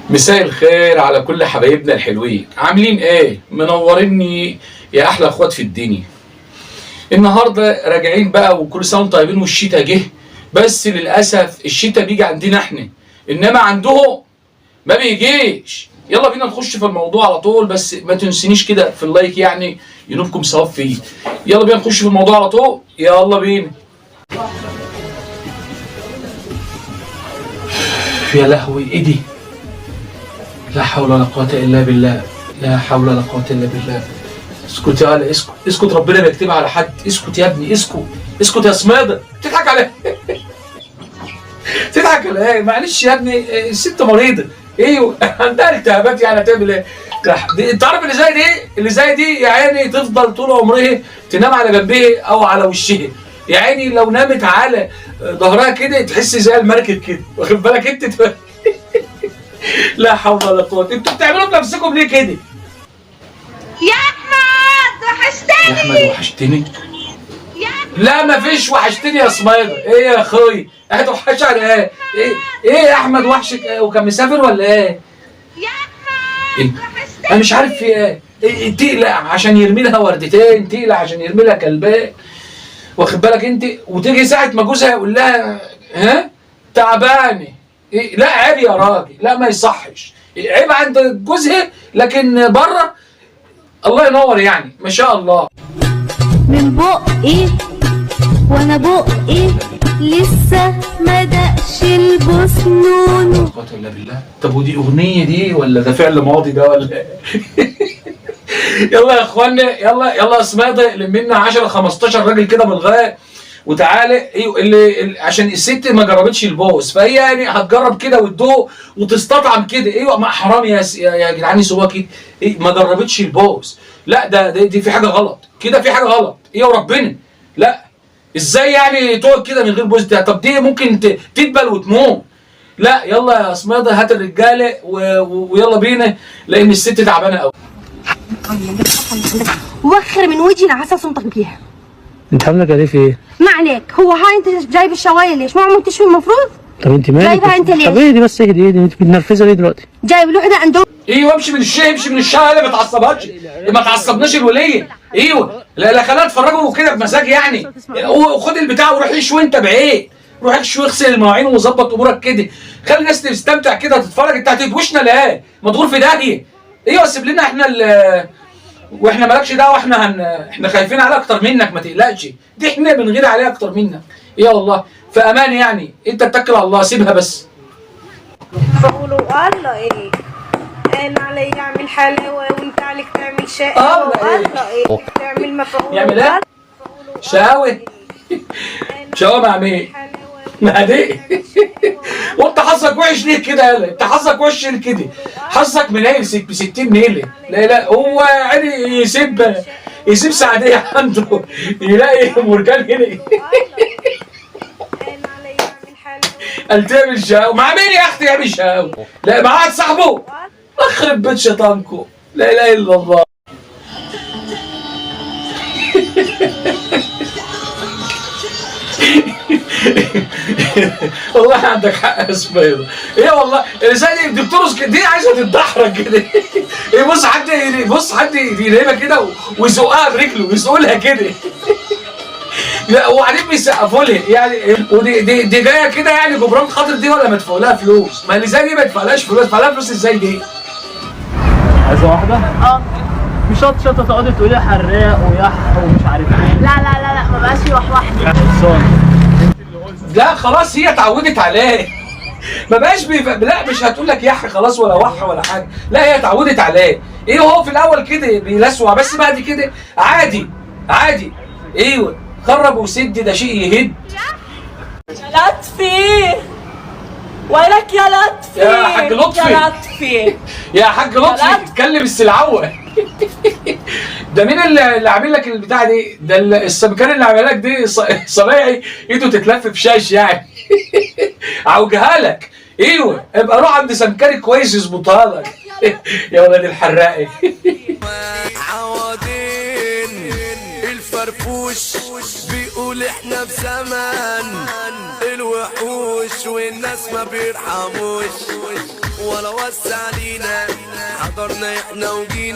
مساء الخير على كل حبايبنا الحلوين، عاملين ايه؟ منوريني يا احلى اخوات في الدنيا. النهارده راجعين بقى وكل سنه وانتم طيبين والشتاء جه، بس للاسف الشتاء بيجي عندنا احنا انما عندهم ما بيجيش. يلا بينا نخش في الموضوع على طول، بس ما تنسينيش كده في اللايك يعني ينوبكم ثواب فيه. يلا بينا نخش في الموضوع على طول، يلا بينا. يا لهوي ايه دي؟ لا حول ولا قوة إلا بالله، لا حول ولا قوة إلا بالله. اسكت يا ولا اسكت، اسكت ربنا بيكتبها على حد، اسكت يا ابني اسكت، اسكت يا سماده، بتضحك على ايه؟ بتضحك على ايه؟ معلش يا ابني الست مريضة، ايوه عندها التهابات يعني هتعمل ايه؟ انت عارف اللي زي دي، اللي زي دي يا عيني تفضل طول عمرها تنام على جنبها او على وشها، يا عيني لو نامت على ظهرها كده تحس زي المركب كده، واخد بالك انت؟ لا حول ولا قوة، انتوا بتعملوا بنفسكم ليه كده؟ يا احمد وحشتني. يا احمد وحشتني؟ لا مفيش وحشتني يا سمايلة، ايه يا اخوي؟ هتوحش على ايه؟ ايه يا احمد وحشك وكان مسافر ولا ايه؟ يا احمد إيه؟ وحشتني. انا مش عارف في ايه، تقلق عشان يرمي لها وردتين، تقلق عشان يرمي لها كلبان، واخد بالك انت؟ وتيجي ساعة ما جوزها يقول لها ها تعبانة. إيه؟ لا عيب يا راجل، لا ما يصحش، عيب عند جوزها لكن بره الله ينور يعني ما شاء الله. من بقي وانا بقي لسه ما دقش البسنون. لا قوة الا بالله. طب ودي اغنية دي ولا ده فعل ماضي ده ولا يلا يا اخوانا، يلا يا سماده لمنا 10 15 راجل كده من الغاء وتعالى. ايوه اللي عشان الست ما جربتش البوس فهي يعني هتجرب كده وتدوق وتستطعم كده. ايوه ما حرام يا جدعان سوا كده. إيه ما جربتش البوس؟ لا دي في حاجه غلط كده، في حاجه غلط. ايه وربنا لا، ازاي يعني تقعد كده من غير بوس ده؟ طب دي ممكن تدبل وتموت. لا يلا يا سماده هات الرجاله ويلا بينا لان الست تعبانه قوي. وخر من وجهي لعسى صمتك بيها. انت عامله كده في ايه؟ ما عليك، هو هاي انت جايب الشوايه ليش؟ ما عملتش شو المفروض؟ طب انت مالك؟ جايبها انت ليش؟ طب اهدي بس اهدي انت متنرفزه ليه دلوقتي؟ جايب الوحده عنده. ايوه امشي من الشارع، امشي من الشارع، ما تعصبهاش، ما تعصبناش الوليه. ايوه لا خليها تفرجوا كده بمزاج يعني. وخد البتاع وروح اشوي انت بعيد، روح اشوي اغسل المواعين وظبط امورك كده، خلي الناس تستمتع كده تتفرج. انت هتدوشنا ليه؟ مدغور في داهيه. ايوه سيب لنا احنا واحنا مالكش دعوه، احنا خايفين عليها اكتر منك، ما تقلقش، دي احنا بنغير عليها اكتر منك. يا والله في امان يعني، انت اتكل على الله سيبها بس. بقولوا الله ايه انا علي اعمل حلاوه وانت عليك تعمل شقاوه. الله ايه تعمل مفعول يعمل ايه؟ شقاوه؟ شقاوه مع مين؟ مع دي وانت حظك وحش ليه كده يالا؟ انت حظك وحش ليه كده؟ حظك منيل ب 60 نيله. لا هو يعني يسيب سعديه عنده يلاقي مرجان هنا قال تعمل شقاوه مع مين يا اختي؟ يعمل شقاوه؟ لا مع واحد صاحبه. اخرب بيت شيطانكم، لا اله الا الله. والله عندك حق يا سميرة. ايه والله زي دي بترقص دي عايزه تتدحرج كده. ايه بص حد يجيبها كده ويزقها برجله ويزق لها كده. لا وبعدين بيسقفوا لها يعني. ودي جايه كده يعني جبران خاطر دي ولا مدفوع لها فلوس؟ ما اللي زي دي ما يدفعلهاش فلوس، يدفع لها فلوس ازاي دي؟ عايزه واحده؟ مش شطه تقعدي تقولي حراق ويح ومش عارف ايه. لا ما بقاش في وحوحدي. لا خلاص هي اتعودت عليه. ما بقاش لا مش هتقول لك يح خلاص ولا وح ولا حاجه، لا هي اتعودت عليه. ايه هو في الاول كده بيلسوع بس بعد كده عادي. ايوه خرب وسد ده شيء يهد. لطفي وينك يا لطفي؟ يا حاج لطفي يا حاج لطفي اتكلم السلعوه. ده مين اللي عامل لك البتاع دي؟ ده السمكان اللي عامل لك دي صنايعي ايده تتلف في شاش يعني. عوجها لك. ايوه ابقى روح عند سمكري كويس يظبطها لك. يا ولاد الحراقي. عوضين الفرفوش بيقول احنا في زمان الوحوش والناس ما بيرحموش ولا وسع لينا، حضرنا احنا وجينا.